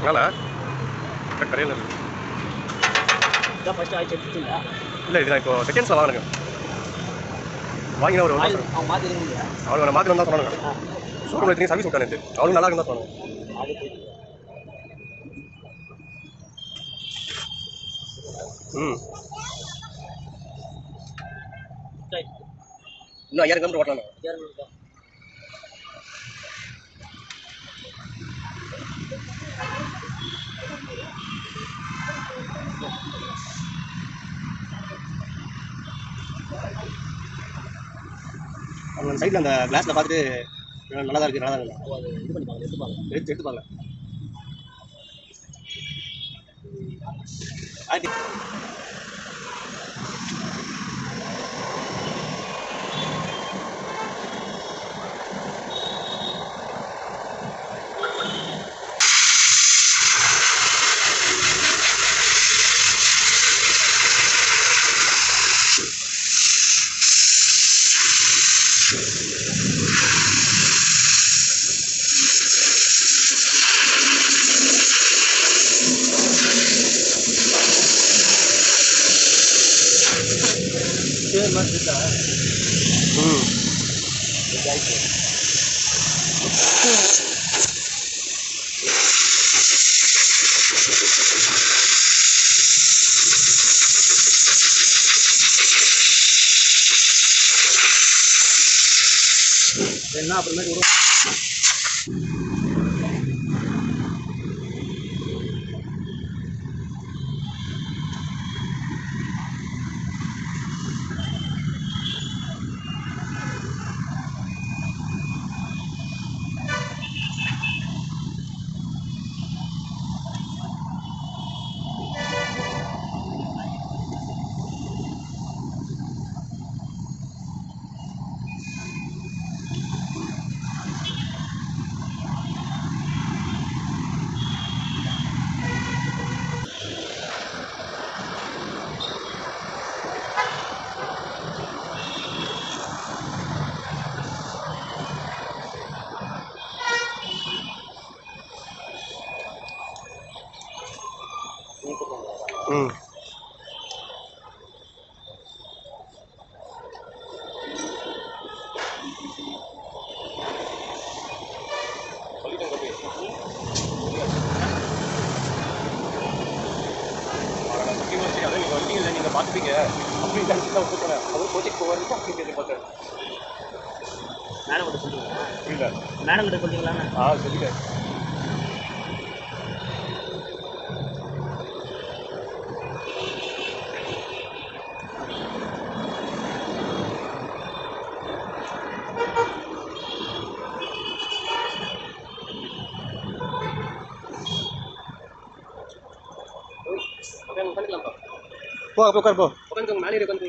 மேலே கரையில் இருக்குது. இதான் ஃபஸ்ட்டு ஆயிடுச்சு எடுத்துட்டீங்களா? இல்லை, இது நான் இப்போ செகண்ட்ஸில் வாங்கினேங்க. வாங்கினா ஒரு அவங்க மாற்றிடுங்க. அவங்க மாற்றி வந்தால் சொன்னாங்க. ஷோரூம் எடுத்து சர்வீஸ் விட்டானே அவளுக்கு நல்லா இருந்தால் சொன்னாங்க. இன்னும் 5000 கிலோமீட்டர் ஓட்டலாம். அவங்க அந்த சைடில் அந்த கிளாஸில் பார்த்துட்டு நல்லா தான் இருக்குது, நல்லா தான் இருக்குது. இது பண்ணிப்பாங்க, எடுத்துப்பாங்க. என்ன அப்புறமேட்டு நீங்க பார்த்துப்பீங்க அப்படின்னு தான் அவர் கோச்சிக்கு போவாரு அப்படின்னு பார்த்தேன். மேடம் கிட்ட சொல்லுவீங்களா? இல்லை, மேடம் கிட்ட சொல்லிங்களாண்ணா? சொல்லிட்டேன். போ, உட்கார் போ. உட்காந்து மேலே உட்காந்து